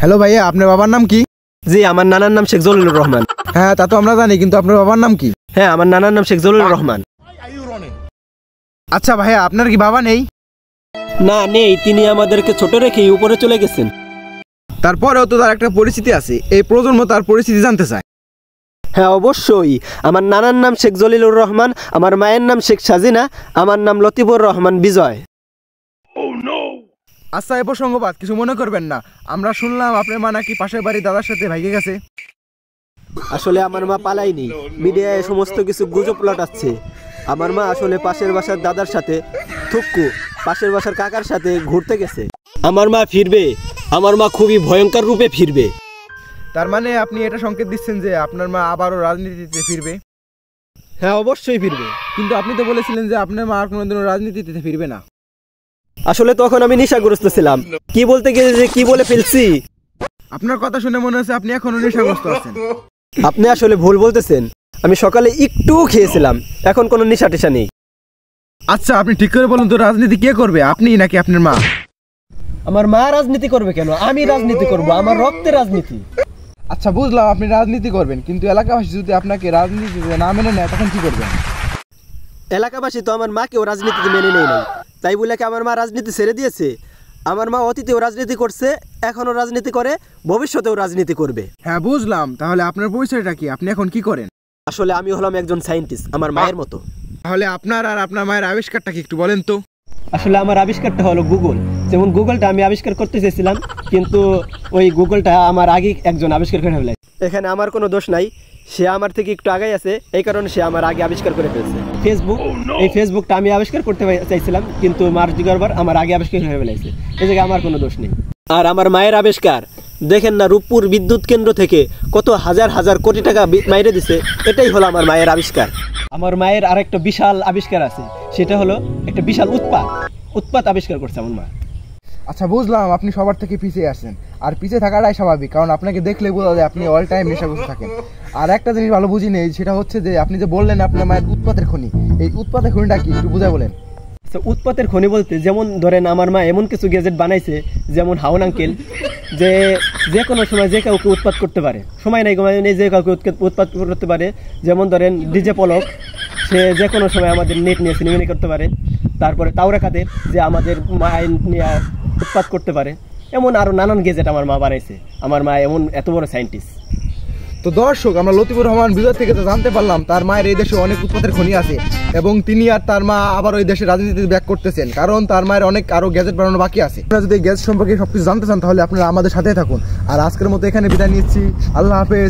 Hello ভাইয়া, আপনার বাবার নাম কি? জি, আমার নানার নাম শেখ জলিলুর রহমান। হ্যাঁ, তা তো আমরা জানি, কিন্তু আপনার বাবার নাম কি? হ্যাঁ, আমার নানার নাম শেখ জলিলুর রহমান। আচ্ছা ভাইয়া, আপনার কি বাবা নেই? না, নেই। তিনি আমাদেরকে ছোট রেখেই উপরে চলে গেছেন। তারপরেও তো তার একটা পরিস্থিতি আছে, এই প্রজন্ম তার পরিস্থিতি জানতে চায়। হ্যাঁ, অবশ্যই। আমার নানার নাম শেখ জলিলুর রহমান, আমার মায়ের নাম শেখ সাজিনা, আমার নাম লতিফুর রহমান বিজয়। আচ্ছা, এ প্রসঙ্গপাত কিছু মনে করবেন না। আমরা শুনলাম আপনার মা নাকি পাশের বাড়ি দাদার সাথে ভাইগে গেছে। আসলে আমার মা পালায়নি, মিডিয়ায় সমস্ত কিছু গুজব লটাচ্ছে। আমার মা আসলে পাশের বাসার দাদার সাথে থুক্কু পাশের বাসার কাকার সাথে ঘুরতে গেছে। আমার মা ফিরবে, আমার মা খুবই ভয়ঙ্কর রূপে ফিরবে। তার মানে আপনি এটা সংকেত দিচ্ছেন যে আপনার মা আবারও রাজনীতিতে ফিরবে? হ্যাঁ, অবশ্যই ফিরবে। কিন্তু আপনি তো বলেছিলেন যে আপনার মা আর কোনোদিনও রাজনীতিতে ফিরবে না। আসলে তখন আমি নেশাগ্রস্ত ছিলাম। কি বলতে গেলে যে কি বলে ফেলছি। আপনার কথা শুনে মনে হচ্ছে আপনি এখনো নেশাগ্রস্ত আছেন। আপনি আসলে ভুল বলতেছেন। আমি সকালে একটু খেয়েছিলাম, এখন কোনো নেশা টেশা নেই। আচ্ছা, আপনি ঠিক করে বলুন তো, রাজনীতি কে করবে, আপনি নাকি আপনার মা? আমার মা রাজনীতি করবে কেন? আমি রাজনীতি করব, আমার রক্তে রাজনীতি। আচ্ছা, বুঝলাম আপনি রাজনীতি করবেন, কিন্তু এলাকাবাসী যদি আপনাকে রাজনীতিতে না মেনে নেয় তখন কি করবেন? এলাকাবাসী তো আমার মাকেও রাজনীতিতে মেনে নেয় নাই, তাই বলে কি আমার মা রাজনীতি ছেড়ে দিয়েছে? আমার মা অতীতেও রাজনীতি করছে, এখনও রাজনীতি করে, ভবিষ্যতেও রাজনীতি করবে। হ্যাঁ, বুঝলাম। তাহলে আপনার পরিচয়টা কি, আপনি এখন কি করেন? আসলে আমি হলাম একজন সায়েন্টিস্ট, আমার মায়ের মতো। তাহলে আপনার আর আপনার মায়ের আবিষ্কারটা কি একটু বলেন তো? আসলে আমার আবিষ্কারটা হলো গুগল। যেমন গুগলটা আমি আবিষ্কার করতে চেয়েছিলাম, কিন্তু ওই গুগলটা আমার আগে একজন আবিষ্কার করে ফেলেছে। এখানে আমার কোনো দোষ নাই, সে আমার থেকে একটু আগে আছে, এই কারণে সে আমার আগে আবিষ্কার করে ফেলেছে। ফেসবুক, এই ফেসবুকটা আমি আবিষ্কার করতে চাইছিলাম, কিন্তু মার্ক জুকারবার্গ আমার আগে আবিষ্কার করে ফেলেছে। এই জায়গায় আমার কোনো দোষ নেই। আর আমার মায়ের আবিষ্কার দেখেন না, রূপপুর বিদ্যুৎ কেন্দ্র থেকে কত হাজার হাজার কোটি টাকা মাইরে দিছে। এটাই হলো আমার মায়ের আবিষ্কার। আমার মায়ের আরেকটা বিশাল আবিষ্কার আছে, সেটা হলো একটা বিশাল উৎপাত আবিষ্কার করছে আমার মা। আচ্ছা, বুঝলাম আপনি সবার থেকে পিছিয়ে আসেন, আর পিছিয়ে থাকাটাই স্বাভাবিক, কারণ আপনাকে দেখলে বোঝা যায় আপনি অল টাইম নেশাগ্রস্ত থাকেন। আর একটা জিনিস ভালো বুঝি নেই, সেটা হচ্ছে যে আপনি যে বললেন আপনার মায়ের উৎপাতের খনি, এই উৎপাতের খনিটা কি একটু বুঝায় বলেন? উৎপাতের খনি বলতে যেমন ধরেন আমার মা এমন কিছু গ্যাজেট বানাইছে, যেমন হাউন আঙ্কেল, যে কোনো সময় যে কাউকে উৎপাত করতে পারে, সময় নাই যে কাউকে উৎপাত করতে পারে। যেমন ধরেন ডিজে পলক, সে যে কোনো সময় আমাদের নেট নিয়ে সিনেমা করতে পারে। তারপরে তাওরা কাদের, যে আমাদের মায়ের নিয়ে উৎপাত করতে পারে। এমন আরও নানান গ্যাজেট আমার মা বানাইছে। আমার মা এমন এত বড় সায়েন্টিস্ট। তো দর্শক, আমরা লতিফুর রহমান বিজয় থেকে তো জানতে পারলাম তার মায়ের এই দেশে অনেক উৎপাতের খনি আছে, এবং তিনি আর তার মা আবার ওই দেশে রাজনীতিতে ব্যাক করতেছেন, কারণ তার মায়ের অনেক আরো গ্যাজেট বানানো বাকি আছে। আপনারা যদি গ্যাজেট সম্পর্কে সবকিছু জানতে চান তাহলে আপনারা আমাদের সাথেই থাকুন। আর আজকের মতো এখানে বিদায় নিচ্ছি। আল্লাহ হাফেজ।